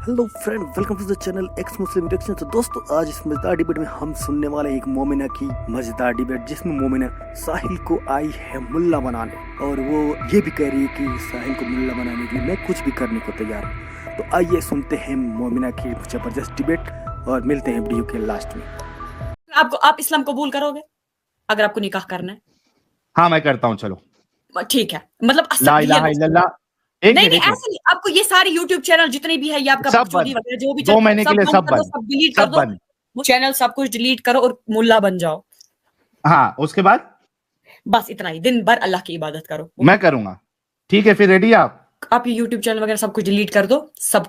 Hello friend, welcome to the channel ex Muslim reaction. तो दोस्तों, आज इस मजेदार डिबेट में हम सुनने वाले हैं एक मोमिना की मजेदार डिबेट, जिसमें मोमिना साहिल को आई है मुल्ला बनाने, और वो ये भी कह रही है कि साहिल को मुल्ला बनाने के लिए मैं कुछ भी करने को तैयार हूँ। तो आइए सुनते हैं मोमिना की जबरदस्त डिबेट और मिलते हैं वीडियो के लास्ट में। आप इस्लाम कबूल करोगे अगर आपको निकाह करना है? हाँ, मैं करता हूँ। चलो ठीक है, मतलब ला इलाहा इल्लल्लाह। नहीं ऐसे नहीं, आपको ये सारे YouTube चैनल जितने भी है, ये आपका बकचोदी वगैरह जो भी 2 महीने के लिए सब बंद, सब डिलीट कर दो, वो चैनल सब कुछ डिलीट करो और मुल्ला बन जाओ। हाँ, उसके बाद बस इतना ही, दिन भर अल्लाह की इबादत करो। मैं करूंगा। ठीक है, फिर रेडी आप ये YouTube चैनल वगैरह सब कुछ डिलीट कर दो, सब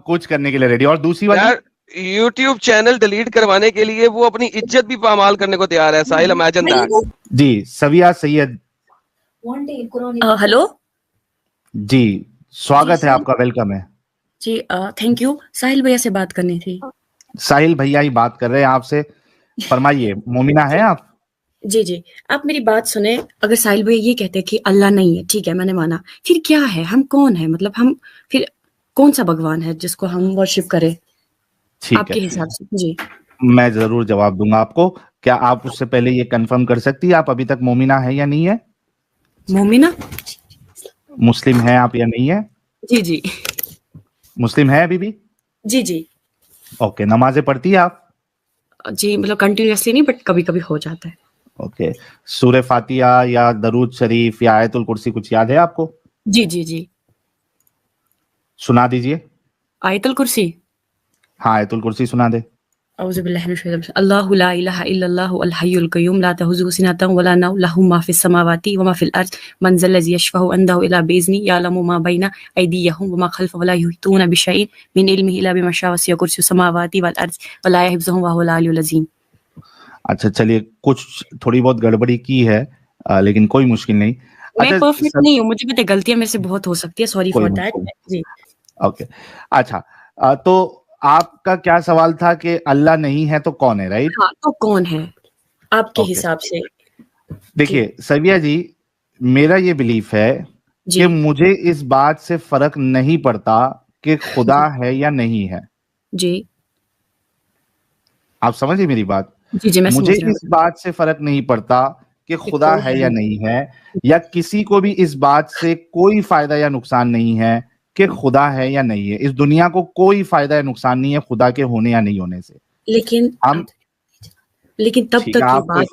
कुछ करने के लिए रेडी। और दूसरी वाली YouTube चैनल डिलीट करवाने के लिए वो अपनी इज्जत भी पामाल करने को तैयार है। Sahil, imagine that. जी, सविया सैयद। हेलो जी, स्वागत है आपका, वेलकम है जी। Thank you. साहिल भैया से बात करनी थी। साहिल भैया ही बात कर रहे हैं आपसे, फरमाइए। मोमिना है आप? जी, आप मेरी बात सुने। अगर साहिल भैया ये कहते हैं कि अल्लाह नहीं है, ठीक है, मैंने माना, फिर क्या है? हम कौन है? मतलब हम फिर कौन सा भगवान है जिसको हम वर्शिप करें आपके हिसाब से? जी, मैं जरूर जवाब दूंगा आपको। क्या आप उससे पहले ये कंफर्म कर सकती है आप अभी तक मोमिना है या नहीं है? मोमिना मुस्लिम है आप या नहीं है? जी मुस्लिम है अभी भी? जी ओके, नमाजें पढ़ती है आप? जी, मतलब कंटिन्यूअसली नहीं, बट कभी कभी हो जाता है। ओके, सूरह फातिहा या दरूद शरीफ या आयतुल कुर्सी कुछ याद है आपको? जी सुना दीजिए। आयतुल कुर्सी। हाँ, आयतुल कुर्सी सुना दे। औज़ु बिल्लाहि मिनश शैतानिर रजीम। अल्लाहु ला इलाहा इल्लल्लाहु अल हय्युल क़य्यूम ला तअखुज़ुहु सिनतुन वला नौम लहु मा फ़िस समावाति व मा फ़िल अर्ज़ मन ज़ल्लज़ी यशफ़अु इंदहु इल्ला बिइज़्निही यअलमु मा बैना अयदीहिम व मा ख़ल्फ़हुम वला युहीतूना बिशैइन मिन इल्मिही इल्ला बिमा शाअ वसिअ कुर्सियुहु समावाति वल अर्ज़ वला यहिफ़्ज़ुहु व हुवल अलियुल अज़ीम। अच्छा, चलिए, कुछ थोड़ी बहुत गड़बड़ी की है, लेकिन कोई मुश्किल नहीं। मैं परफेक्ट नहीं हूँ, मुझे पता है गलतियां मेरे से बहुत हो सकती है, सॉरी फॉर दैट। जी, ओके, अच्छा। तो आपका क्या सवाल था कि अल्लाह नहीं है तो कौन है, राइट? हाँ, तो कौन है आपके हिसाब से? देखिए सविया जी, मेरा ये बिलीफ है कि मुझे इस बात से फर्क नहीं पड़ता कि खुदा है या नहीं है। जी, आप समझिए मेरी बात। जी मैं मुझे समझ रहा इस बात से फर्क नहीं पड़ता कि खुदा है या नहीं है, या किसी को भी इस बात से कोई फायदा या नुकसान नहीं है कि खुदा है या नहीं है। इस दुनिया को कोई फायदा या नुकसान नहीं है खुदा के होने या नहीं होने से। लेकिन तब तक की बात,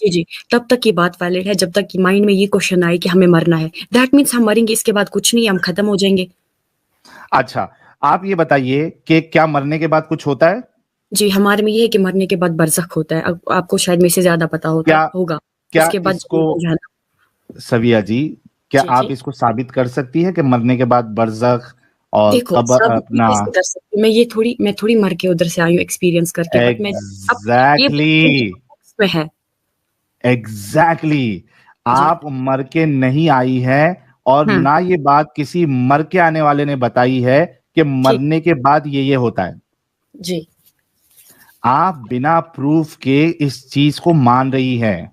जी तब तक की बात वैलिड है जब तक कि माइंड में ये क्वेश्चन आए कि हमें मरना है। दैट मीन्स हम मरेंगे, इसके बाद कुछ नहीं, हम खत्म हो जाएंगे। अच्छा, आप ये बताइए कि क्या मरने के बाद कुछ होता है? जी, हमारे में ये है कि मरने के बाद बरज़ख होता है। आपको शायद मेरे से ज्यादा पता होगा। क्या इसके बाद इसको सविया जी, क्या आप इसको साबित कर सकती है कि मरने के बाद बरज़ख और कब्र अपना? मैं थोड़ी मर के उधर से आई हूँ एक्सपीरियंस करके, बट मैं एग्जैक्टली आप मर के नहीं आई है, और ना ये बात किसी मर के आने वाले ने बताई है कि मरने के बाद ये होता है। जी, आप बिना प्रूफ के इस चीज को मान रही है।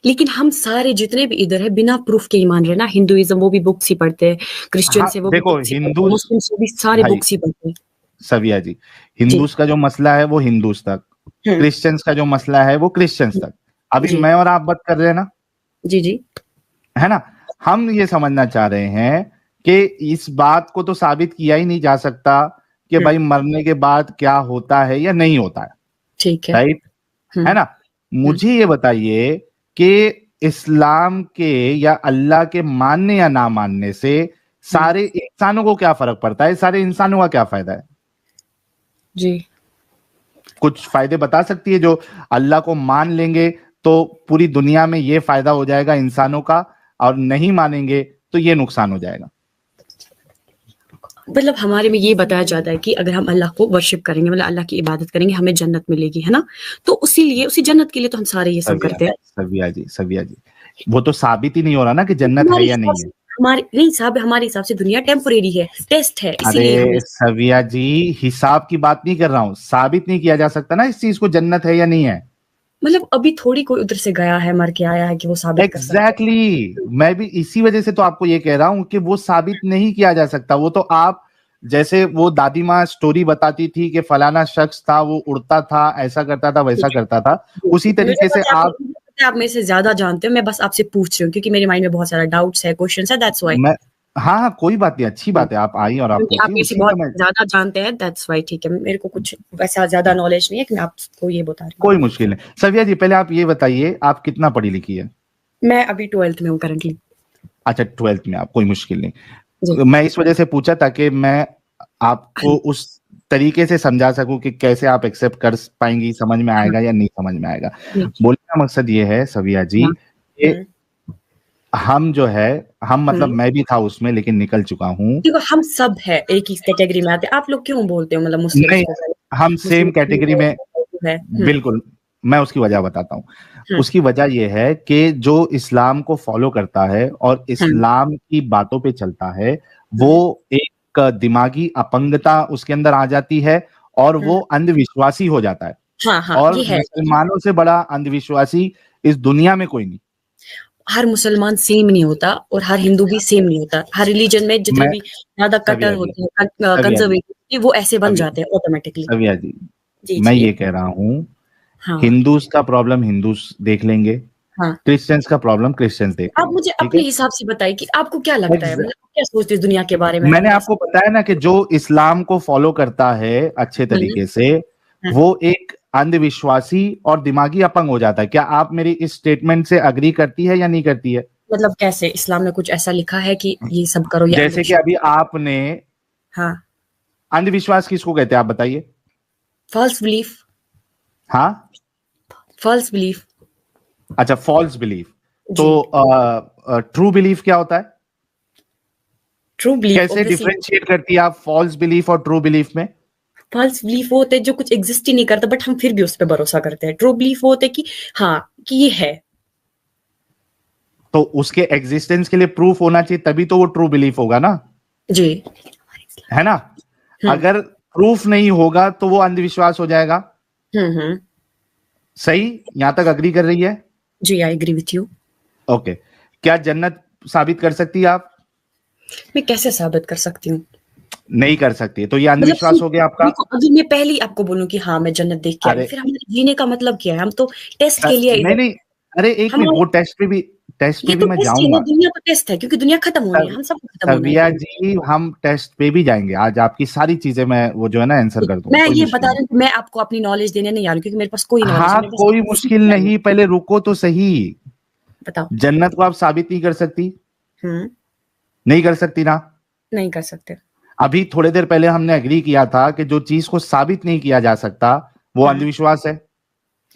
लेकिन हम सारे जितने भी इधर है बिना प्रूफ के ही मान रहे हैं ना। हिंदुइज्म वो भी बुक्स ही पढ़ते हैं, क्रिश्चियन से वो देखो, हिंदू मुस्लिम से भी सारे बुक्स ही पढ़ते हैं। सविया जी, हिंदूस का जो मसला है वो हिंदूस तक, क्रिश्चियंस का जो मसला है वो क्रिश्चियंस तक। अभी मैं और आप बात कर रहे हैं ना? जी है ना? हम ये समझना चाह रहे हैं कि इस बात को तो साबित किया ही नहीं जा सकता कि भाई मरने के बाद क्या होता है या नहीं होता है। ठीक है, राइट, है ना? मुझे ये बताइए कि इस्लाम के या अल्लाह के मानने या ना मानने से सारे इंसानों को क्या फर्क पड़ता है? सारे इंसानों का क्या फायदा है? जी, कुछ फायदे बता सकती है जो अल्लाह को मान लेंगे तो पूरी दुनिया में ये फायदा हो जाएगा इंसानों का, और नहीं मानेंगे तो ये नुकसान हो जाएगा? मतलब हमारे में ये बताया जाता है कि अगर हम अल्लाह को वर्शिप करेंगे, मतलब अल्लाह की इबादत करेंगे, हमें जन्नत मिलेगी, है ना? तो उसी जन्नत के लिए तो हम सारे ये सब करते हैं। सविया जी, वो तो साबित ही नहीं हो रहा ना कि जन्नत है या नहीं है। हमारे हिसाब से दुनिया टेम्परेरी है, टेस्ट है, इसीलिए। अरे सविया जी, हिसाब की बात नहीं कर रहा हूँ, साबित नहीं किया जा सकता ना इस चीज को जन्नत है या नहीं है। मतलब अभी थोड़ी कोई उधर से गया है, मर के आया है कि वो साबित कर सकता है। मैं भी इसी वजह से तो आपको ये कह रहा हूं कि वो साबित नहीं किया जा सकता। वो तो आप जैसे वो दादी माँ स्टोरी बताती थी कि फलाना शख्स था, वो उड़ता था, ऐसा करता था, वैसा करता था, उसी तरीके से आप मेरे से ज्यादा जानते हो, मैं बस आपसे पूछ रही हूँ क्योंकि मेरे माइंड में बहुत सारा डाउट्स है, क्वेश्चंस है, दैट्स व्हाई। मैं हाँ, कोई बात नहीं, अच्छी बात है, आप आई और आप क्योंकि आप पूछिए, मेरे से उसी बहुत में ज्यादा जानते हैं, दैट्स व्हाई। ठीक है, मेरे को कुछ वैसा ज्यादा नॉलेज नहीं है कि मैं आपको ये बता रही कोई मुश्किल नहीं। सविया जी, पहले आप ये बताइए, आप कितना पढ़ी लिखी है? मैं अभी 12th में हूँ करंटली। अच्छा, 12th में आप, कोई मुश्किल जी। नहीं। मैं इस वजह से पूछा ताकि मैं आपको उस तरीके से समझा सकूं कि कैसे आप एक्सेप्ट कर पाएंगी, समझ में आएगा या नहीं समझ में आएगा। बोलने का मकसद ये है सविया जी कि हम जो है, हम मतलब मैं भी था उसमें लेकिन निकल चुका हूँ। देखो, हम सब है एक ही कैटेगरी में आते हैं। आप लोग क्यों बोलते हो मतलब मुस्लिम नहीं, को? हम सेम कैटेगरी में, है बिल्कुल। मैं उसकी वजह बताता हूँ। उसकी वजह यह है कि जो इस्लाम को फॉलो करता है और इस्लाम की बातों पे चलता है, वो एक दिमागी अपंगता उसके अंदर आ जाती है और वो अंधविश्वासी हो जाता है। और मुसलमानों से बड़ा अंधविश्वासी इस दुनिया में कोई नहीं। हर मुसलमान सेम नहीं होता और हर हिंदू भी सेम नहीं होता। हर रिलीजन में जितने भी ज्यादा कट्टर होते हैं, कंजर्वेटिव, वो ऐसे बन जाते हैं ऑटोमेटिकली। सविया जी, मैं ये कह रहा हूँ, हिंदूज का प्रॉब्लम हिंदूज देख लेंगे, क्रिश्चियंस का प्रॉब्लम क्रिश्चियंस देख लेंगे। आप मुझे अपने हिसाब से बताइए कि आपको क्या लगता है, मतलब क्या सोचते हैं दुनिया के बारे में? मैंने आपको बताया ना कि जो इस्लाम को फॉलो करता है अच्छे तरीके से, वो एक अंधविश्वासी और दिमागी अपंग हो जाता है। क्या आप मेरी इस स्टेटमेंट से अग्री करती है या नहीं करती है? मतलब कैसे? इस्लाम में कुछ ऐसा लिखा है कि ये सब करो या जैसे कि अभी आपने, अंधविश्वास किसको कहते हैं आप बताइए? False belief. हाँ, फॉल्स बिलीफ। अच्छा, फॉल्स बिलीफ। तो ट्रू बिलीफ क्या होता है? ट्रू बिलीफ कैसे डिफरेंशिएट करती है आप फॉल्स बिलीफ और ट्रू बिलीफ में? फॉल्स बिलीफ वो होते हैं जो कुछ एग्जिस्ट ही नहीं करता बट हम फिर भी उस पर भरोसा करते हैं। ट्रू बिलीफ वो होते हैं कि हाँ, कि ये है, तो उसके एग्जिस्टेंस के लिए प्रूफ होना चाहिए, तभी तो वो ट्रू बिलीफ होगा ना जी, है ना? अगर प्रूफ नहीं होगा तो वो अंधविश्वास हो जाएगा। सही, यहां तक अग्री कर रही है? जी, I agree with you. Okay, क्या जन्नत साबित कर सकती है आप? मैं कैसे साबित कर सकती हूँ? नहीं कर सकती है, तो ये अंधविश्वास हो गया आपका। अगर मैं पहले ही आपको बोलूं कि हाँ मैं जन्नत देख के आई, फिर हमारे जीने का मतलब क्या है? हम तो टेस्ट के लिए नहीं, अरे एक मिनट, वो टेस्ट पे भी मैं जाऊंगा। दुनिया का टेस्ट है क्योंकि दुनिया खत्म होनी है, हम सब खत्म होना है। सविया जी, हम टेस्ट पे भी जाएंगे आज, आपकी सारी चीजें मैं वो जो है ना आंसर कर दूंगा। मैं ये बता रही हूँ, मैं आपको अपनी नॉलेज देने नहीं आ रही क्योंकि मेरे पास कोई नॉलेज नहीं। कोई मुश्किल नहीं, पहले रुको तो सही। बताओ। जन्नत को आप साबित नहीं कर सकती? नहीं कर सकती ना? नहीं कर सकते। अभी थोड़ी देर पहले हमने एग्री किया था कि जो चीज को साबित नहीं किया जा सकता वो अंधविश्वास है।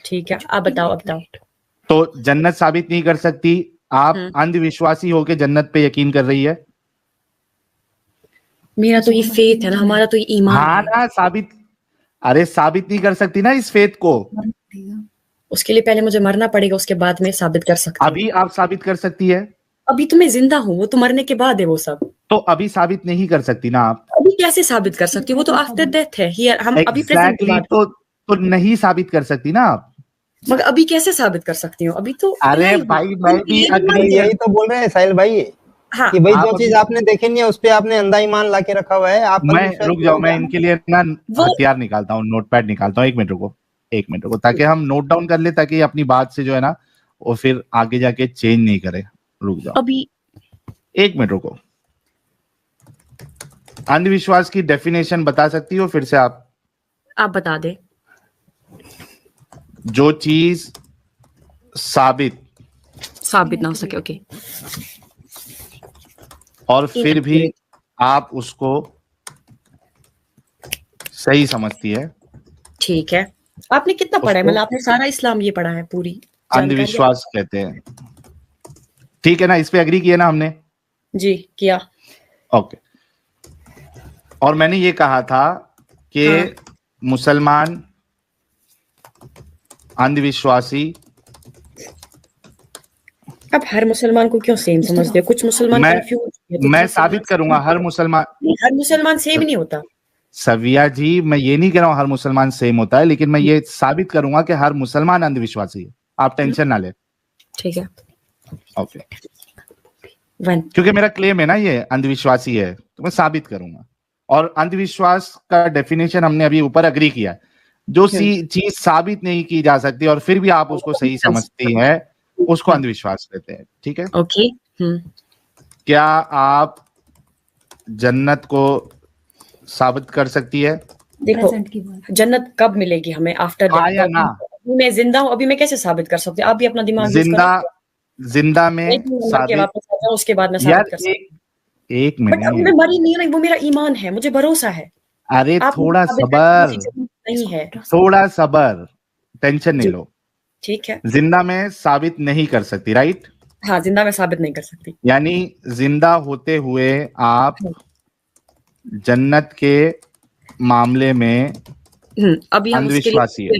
ठीक है, आप बताओ, अब बताओ। तो जन्नत साबित नहीं कर सकती, आप अंधविश्वासी होकर जन्नत पे यकीन कर रही है? मेरा तो ये फेथ है ना, हमारा तो ये ईमान है। ना, साबित, अरे साबित नहीं कर सकती ना इस फेथ को। उसके लिए पहले मुझे मरना पड़ेगा, उसके बाद में साबित कर सकती हूँ। अभी आप साबित कर सकती है? अभी तो मैं जिंदा हूँ, वो तो मरने के बाद है वो सब। तो अभी साबित नहीं कर सकती ना आप? अभी कैसे साबित कर सकती हूँ? वो तो आफ्टर डेथ है। हियर हम अभी प्रेजेंट की बात। तो नहीं साबित कर सकती ना आप? मगर अभी कैसे साबित कर सकती हूँ? अभी तो अरे भाई, मैं भी अग्री, यही तो बोल रहे हैं साहिल भाई कि भाई जो चीज आपने देखी नहीं है उस पे आपने अंधा ईमान ला के रखा हुआ है। आप मैं रुक जाओ, मैं इनके लिए ना हथियार निकालता हूँ, नोटपैड निकालता हूँ। एक मिनट रुको, ताकि हम नोट डाउन कर ले, ताकि अपनी बात से जो है ना वो फिर आगे जाके चेंज नहीं करे। रुक जाओ अभी, एक मिनट रुको। अंधविश्वास की डेफिनेशन बता सकती हो फिर से आप बता दे। जो चीज साबित ना हो सके, ओके, और फिर भी आप उसको सही समझती है। ठीक है। आपने कितना पढ़ा है? मतलब आपने सारा इस्लाम ये पढ़ा है, पूरी अंधविश्वास कहते हैं, ठीक है ना? इस पे एग्री किया ना हमने? जी, किया। ओके। और मैंने ये कहा था कि मुसलमान अंधविश्वासी। अब हर मुसलमान को क्यों सेम समझते हैं? कुछ मुसलमान कंफ्यूज। मैं साबित करूंगा हर मुसलमान सेम नहीं होता। सविया जी, मैं ये नहीं कह रहा हूं हर मुसलमान सेम होता है, लेकिन मैं ये साबित करूंगा कि हर मुसलमान अंधविश्वासी है। आप टेंशन ना ले। ठीक है, ओके। क्योंकि मेरा क्लेम है ना ये अंधविश्वासी है, तो मैं साबित करूंगा। और अंधविश्वास का डेफिनेशन हमने अभी ऊपर एग्री किया, जो चीज साबित नहीं की जा सकती और फिर भी आप उसको सही समझती है, उसको अंधविश्वास कहते हैं। ठीक है, ओके। क्या आप जन्नत को साबित कर सकती है? देखो, जन्नत कब मिलेगी हमें? आफ्टर या ना? मैं जिंदा हूँ अभी, मैं कैसे साबित कर सकती हूँ? आप भी अपना दिमाग जिंदा में साबित, वापस आता हूँ, उसके बाद मैं साबित कर सकती हूँ। एक बट अभी मैं मरी नहीं हूँ, वो मेरा ईमान है, मुझे भरोसा है। अरे थोड़ा सबर, नहीं है, थोड़ा सबर, टेंशन नहीं लो। ठीक है, जिंदा में साबित नहीं कर सकती, राइट? हाँ, जिंदा में साबित नहीं कर सकती। यानी जिंदा होते हुए आप जन्नत के मामले में अभी हम अंधविश्वासी है।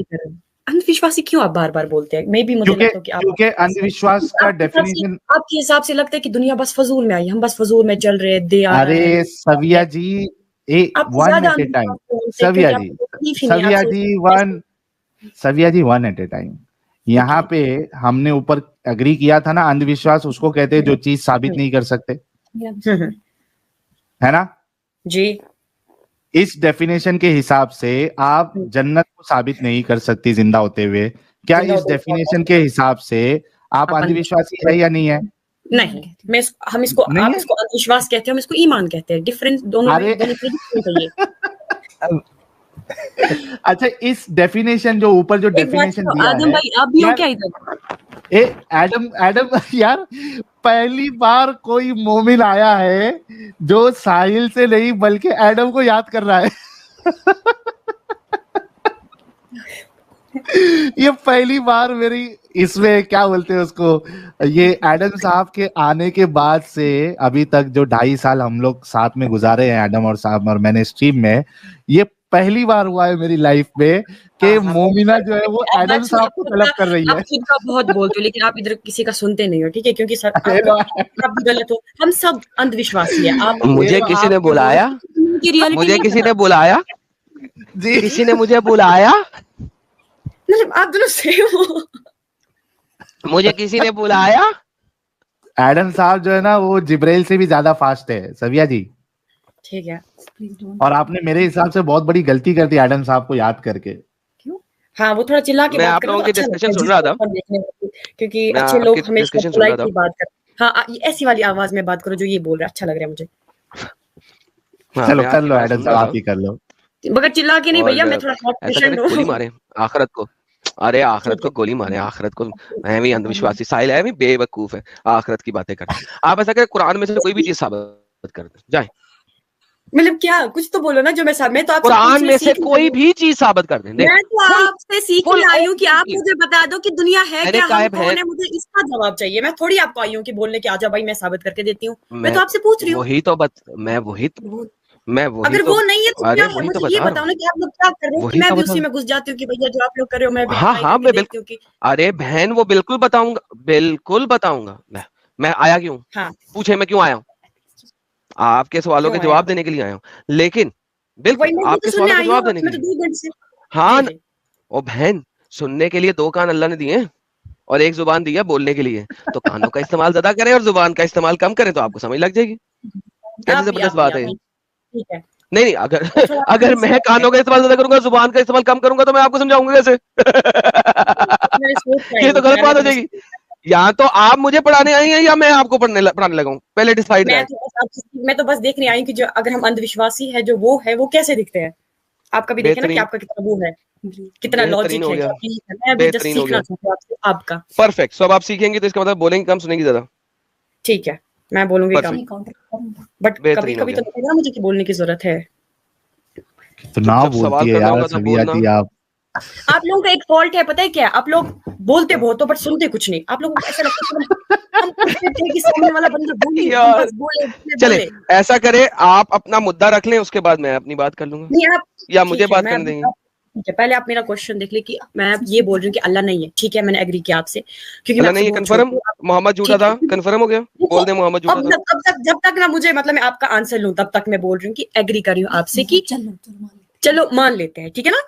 अंधविश्वासी क्यों आप बार बार बोलते हैं? मैं भी मुझे लगता है कि क्योंकि अंधविश्वास का डेफिनेशन आपके हिसाब से लगता है कि दुनिया बस फजूल में आई, हम बस फजूल में चल रहे दे आ रहे हैं। अरे Saviya ji, one at a time, Saviya ji one at a time. यहाँ पे हमने ऊपर एग्री किया था ना, अंधविश्वास उसको कहते हैं जो चीज साबित नहीं कर सकते, है ना जी? इस डेफिनेशन के हिसाब से आप जन्नत को साबित नहीं कर सकती जिंदा होते हुए। क्या इस डेफिनेशन के हिसाब से आप अंधविश्वासी है या नहीं है? नहीं, आप इसको अंधविश्वास कहते हैं, हम इसको ईमान कहते हैं। डिफरेंस दोनों में है। अच्छा, इस डेफिनेशन जो ऊपर जो डेफिनेशन दिया आदम भाई, आप भी हो क्या इधर? एडम यार, पहली बार कोई मोमिन आया है जो साहिल से नहीं बल्कि एडम को याद कर रहा है। ये पहली बार मेरी इसमें क्या बोलते हैं उसको, ये एडम साहब के आने के बाद से अभी तक जो 2.5 साल हम लोग साथ में गुजारे हैं, एडम और साहब और मैंने स्ट्रीम में, ये पहली बार हुआ है मेरी लाइफ में कि मोमिना जो है वो एडम साहब को तलब कर रही है। आप खुद का बहुत बोलते हो, लेकिन आप इधर किसी का सुनते नहीं हो, ठीक है? क्योंकि आप भी गलत हो, हम सब अंधविश्वासी है। आप मुझे किसी ने बुलाया, मुझे किसी ने बुलाया जी, किसी ने मुझे बुलाया, मतलब आप दोनों सेम हो। मुझे किसी ने बुलाया। एडम साहब जो है ना वो जिब्राइल से भी ज्यादा फास्ट है, सविया जी। ठीक है, और आपने मेरे हिसाब से बहुत बड़ी गलती कर दी एडम साहब को याद करके। क्यों? हाँ, वो थोड़ा चिल्ला के बात कर रहा था, डिस्कशन सुन रहा था, क्योंकि अच्छे लोग हमेशा पोलाइटली बात करते हैं। हाँ, ऐसी वाली आवाज में बात करो जो ये बोल रहा है, अच्छा लग रहा है मुझे। चलो कर लो एडम साहब, आप ही कर लो, मगर चिल्ला के नहीं भैया, मैं थोड़ा पेशेंट हूं। गोली मारे आखिरत को, अरे आखिरत को गोली मारे, आखिरत को। मैं भी अंधविश्वासी, साहिल है भी बेवकूफ है, आखिरत की बातें करते हैं। आप ऐसा करें, कुरान में से कोई भी चीज साबित कर दे, जाए। मतलब क्या, कुछ तो बोलो ना जो मैं तो आपसे कुरान में से कोई भी चीज साबित कर दें। मैं तो आपसे सीखने आई हूँ कि आप मुझे बता दो कि दुनिया है क्या, हम कौन है, मुझे इसका जवाब चाहिए। मैं थोड़ी आपको आई हूँ कि बोलने के आजा भाई मैं साबित करके देती हूँ। मैं तो आपसे पूछ रही हूँ। अगर वो नहीं है तो क्या है, मुझे ये बताओ ना कि आप लोग क्या कर रहे हो कि मैं भी उसी में घुस जाती हूँ कि भैया जो आप लोग कर रहे हो मैं भी। हाँ, मैं बिल्कुल, अरे बहन वो बिल्कुल बताऊंगा, बिल्कुल बताऊंगा। मैं आया क्यों, पूछे मैं क्यों आया हूँ? आपके सवालों के जवाब देने के लिए आया हूँ, लेकिन बिल्कुल आपके सवालों के जवाब देने के लिए। हाँ, ओ बहन, सुनने के लिए 2 कान अल्लाह ने दिए और 1 जुबान दी है बोलने के लिए, तो कानों का इस्तेमाल ज्यादा करें और जुबान का इस्तेमाल कम करें तो आपको समझ लग जाएगी। कैसी जबरदस्त बात है। ठीक है, नहीं, अगर मैं कानों का इस्तेमाल ज्यादा करूंगा, जुबान का इस्तेमाल कम करूंगा, तो मैं आपको समझाऊंगा कैसे? ये तो गलत बात हो जाएगी। या तो आप मुझे पढ़ाने आई हैं या मैं आपको पढ़ाने लगाऊं, पहले डिसाइड करें। मैं तो बस देखने आई हूँ कि जो अगर हम अंधविश्वासी है जो वो है वो कैसे दिखते हैं। आप कभी देखे ना कि आपका कितना वो है, कितना लॉजिक है। मैं भी जस्ट सीखना चाहती हूँ आपका। परफेक्ट। सो अब आप सीखेंगे तो इसका मतलब बोलेंगे कम, सुनेंगे ज्यादा। ठीक है, मैं बोलूंगी कम, बट कभी कभी तो लगेगा मुझे कि बोलने की जरूरत है। तो ना बोलती है यार सविया जी आप लोगों का एक फॉल्ट है, पता है क्या? आप लोग बोलते बहुत हो बट सुनते कुछ नहीं। आप लोगों को ऐसा लगता है कि सामने वाला बंदा बोले। चले ऐसा करे, आप अपना मुद्दा रख लें, उसके बाद मैं अपनी बात कर लूंगा, या मुझे बात करने देंगे। ठीक है, पहले आप मेरा क्वेश्चन देख ले कि मैं ये बोल रही हूँ कि अल्लाह नहीं है। ठीक है, मैंने एग्री किया आपसे, क्योंकि अल्लाह नहीं है, कंफर्म। मोहम्मद झूठा था, कंफर्म हो गया, बोल दे मोहम्मद झूठा था। जब तक ना मुझे मतलब मैं आपका आंसर लूं तब तक मैं बोल रही हूँ कि एग्री कर रही हूँ आपसे कि चलो मान लेते हैं, ठीक है ना?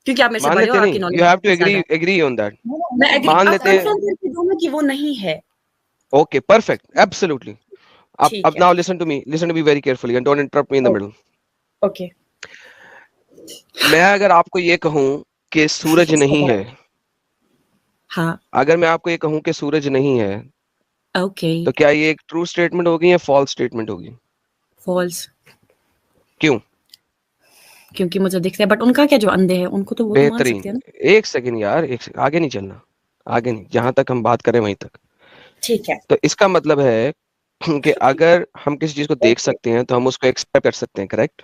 क्योंकि आप मेरे से बड़े हो, आपकी knowledge, you have to agree on that। मैं मान लेते हैं कि वो नहीं है। Okay, perfect, absolutely। अब now listen to me very carefully and don't interrupt me in the middle। Okay मैं अगर आपको ये कहूं कि सूरज नहीं है, हाँ अगर मैं आपको ये कहूं कि सूरज नहीं है, ओके तो क्या ये एक ट्रू स्टेटमेंट होगी या फॉल्स स्टेटमेंट होगी? फॉल्स, क्यों? क्योंकि मुझे दिखता है, बट उनका क्या, जो अंधे हैं उनको तो वो तो मान बेहतरीन। सकते हैं ना। एक सेकंड यार, एक सेकंड, आगे नहीं चलना, आगे नहीं, जहां तक हम बात करें वहीं तक। ठीक है तो इसका मतलब है कि अगर हम किसी चीज को देख सकते हैं तो हम उसको एक्सपेक्ट कर सकते हैं, करेक्ट?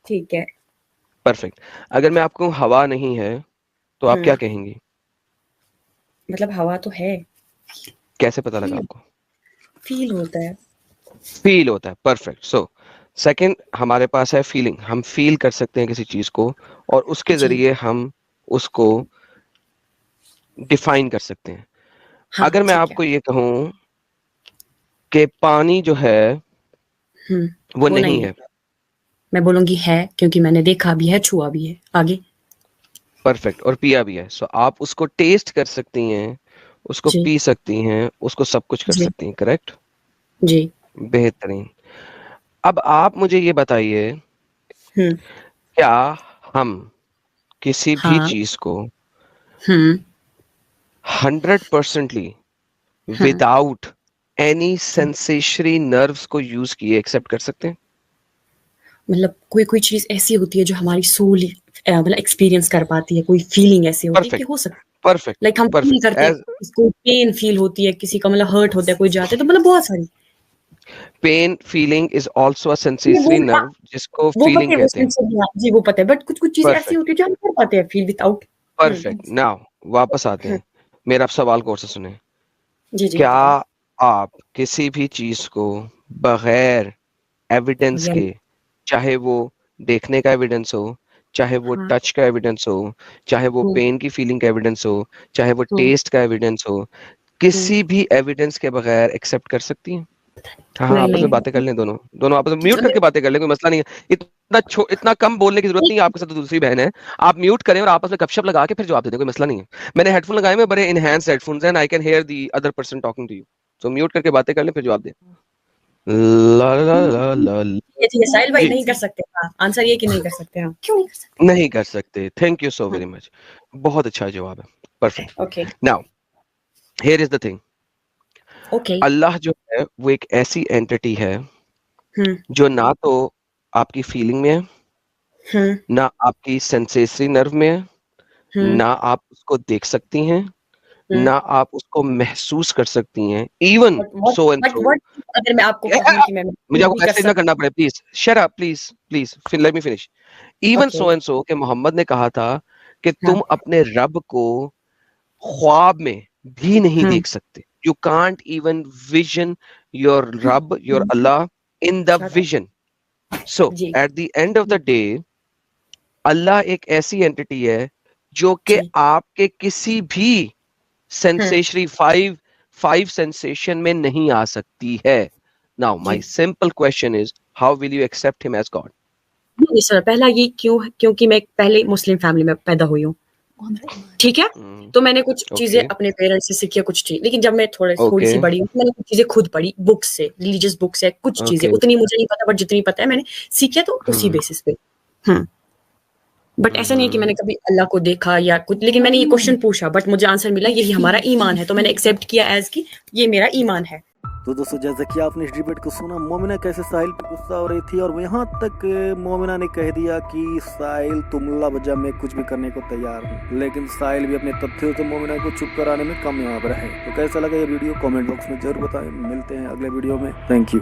ठीक है। परफेक्ट। अगर मैं आपको हवा नहीं है तो आप क्या कहेंगी? मतलब हवा तो है, कैसे पता लगा आपको? फील होता है। फील होता है, परफेक्ट। सो सेकंड हमारे पास है फीलिंग, हम फील कर सकते हैं किसी चीज को और उसके जी जरिए हम उसको डिफाइन कर सकते हैं। हाँ अगर मैं ठीक है। आपको ये कहूं कि पानी जो है वो नहीं है, मैं बोलूंगी है, क्योंकि मैंने देखा भी है, छुआ भी है। आगे। परफेक्ट, और पिया भी है। सो आप उसको टेस्ट कर सकती हैं, उसको जी पी सकती हैं, उसको सब कुछ कर जी सकती हैं, करेक्ट? जी। बेहतरीन। अब आप मुझे ये बताइए, हम्म क्या हम किसी भी हाँ चीज को हम्म 100%ली हम्म विदाउट एनी सेंसेशरी नर्व्स को यूज किए एक्सेप्ट कर सकते हैं? मतलब कोई कोई चीज ऐसी होती है जो हमारी सोल मतलब एक्सपीरियंस कर पाती है, कोई फीलिंग ऐसी होती है कि परफेक्ट, हो सकता है, परफेक्ट, लाइक हम फील परफेक्ट। करते हैं, एज किसी पेन फील होती है, किसी का मतलब हर्ट होता है, कोई जाते है, तो मतलब बहुत सारी। Pain feeling is also a ये वो सेंसेशरी नर्व जिसको वो पता फीलिंग है, वो कहते हैं। सेंसर, जी वो पता है, बट कुछ कुछ चीजें ऐसी परफेक्ट, होती है जो हम कर पाते हैं फील विदाउट। परफेक्ट। नाउ वापस आते हम्म, हैं, मेरा सवाल गौर से सुने। जी जी क्या बताइए। आप किसी भी चीज को बगैर एविडेंस या के, चाहे वो देखने का एविडेंस हो, चाहे वो हाँ टच का एविडेंस हो, चाहे वो हम्म पेन की फीलिंग का एविडेंस हो, चाहे वो हम्म टेस्ट का एविडेंस हो, हम्म, किसी भी एविडेंस के बगैर एक्सेप्ट कर सकती हैं? हाँ हाँ, नहीं आपस में बातें कर नहीं लें, दोनों दोनों आपस में म्यूट करके बातें कर लें, कोई मसला नहीं है। इतना कम बोलने की जरूरत नहीं है, आपके साथ तो दूसरी बहन है। आप म्यूट करें और आपस में गपशप लगा के फिर जवाब दे दें, कोई मसला नहीं है। मैंने हेडफोन लगाए हुए, बड़े इनहैंस हेडफोन्स हैं, I can hear the other person talking to you. So mute करके बातें कर लें, फिर जवाब दें। ला ला ला ला ला। ये ठीक है साहिल भाई, जी, नहीं कर सकते। हाँ आंसर ये कि नहीं कर सकते। हाँ क्यों नहीं कर सकते। नहीं कर सकते। थैंक यू सो हाँ वेरी मच, बहुत अच्छा जवाब है, perfect. Okay now here is the thing, okay Allah जो है वो एक ऐसी एंटिटी है हम्म जो ना तो आपकी फीलिंग में है, हम्म ना आपकी सेंसेसरी नर्व में है, हम्म ना आप उसको देख सकती हैं, हम्म। ना आप उसको महसूस कर सकती हैं, even but what so and but so. What अगर मैं आपको कहूँ कि मैं मुझे महसूस आपको भी कर मैसेज ना सकती करना पड़े, please shut up, please please, let me finish. हूँ। Even okay so and so कि मोहम्मद ने कहा था कि हाँ तुम अपने रब को ख्वाब में भी नहीं हम्म देख सकते। You can't even vision your रब, your Allah in the Shut up. Vision. So जी at the end of the day, Allah एक ऐसी एंटिटी है जो कि जी आपके किसी भी हम्म सेंसेशरी फाइव सेंसेशन में नहीं आ सकती है। नाउ माय जी simple question is, how will you accept him as God? नहीं सर, पहला ये क्यों, क्योंकि मैं पहले मुस्लिम फैमिली में पैदा हुई हूँ, ठीक है। तो मैंने कुछ चीजें ओके, अपने पेरेंट्स से सीखी, कुछ चीज, लेकिन जब मैं थोड़ी ओके, सी बड़ी हुई मैंने कुछ चीजें खुद पढ़ी, बुक से, रिलीजियस बुक से, कुछ चीजें ओके। उतनी मुझे नहीं पता, बट जितनी पता है मैंने सीखी है, तो उसी बेसिस पे। हम्म बट ऐसा नहीं है कि मैंने कभी अल्लाह को देखा या कुछ, लेकिन मैंने ये क्वेश्चन पूछा, बट मुझे आंसर मिला यही हमारा ईमान है, तो मैंने एक्सेप्ट किया एज कि ये मेरा ईमान है। तो दोस्तों जैसा कि आपने इस डिबेट को सुना, मोमिना कैसे साहिल पे गुस्सा हो रही थी और यहाँ तक मोमिना ने कह दिया कि साहिल तुम मुल्ला बजा, मैं कुछ भी करने को तैयार हूँ, लेकिन साहिल भी अपने तथ्यों से मोमिना को चुप कराने में कामयाब रहे। तो कैसा लगा ये वीडियो कमेंट बॉक्स में जरूर बताएं। मिलते हैं अगले वीडियो में, थैंक यू।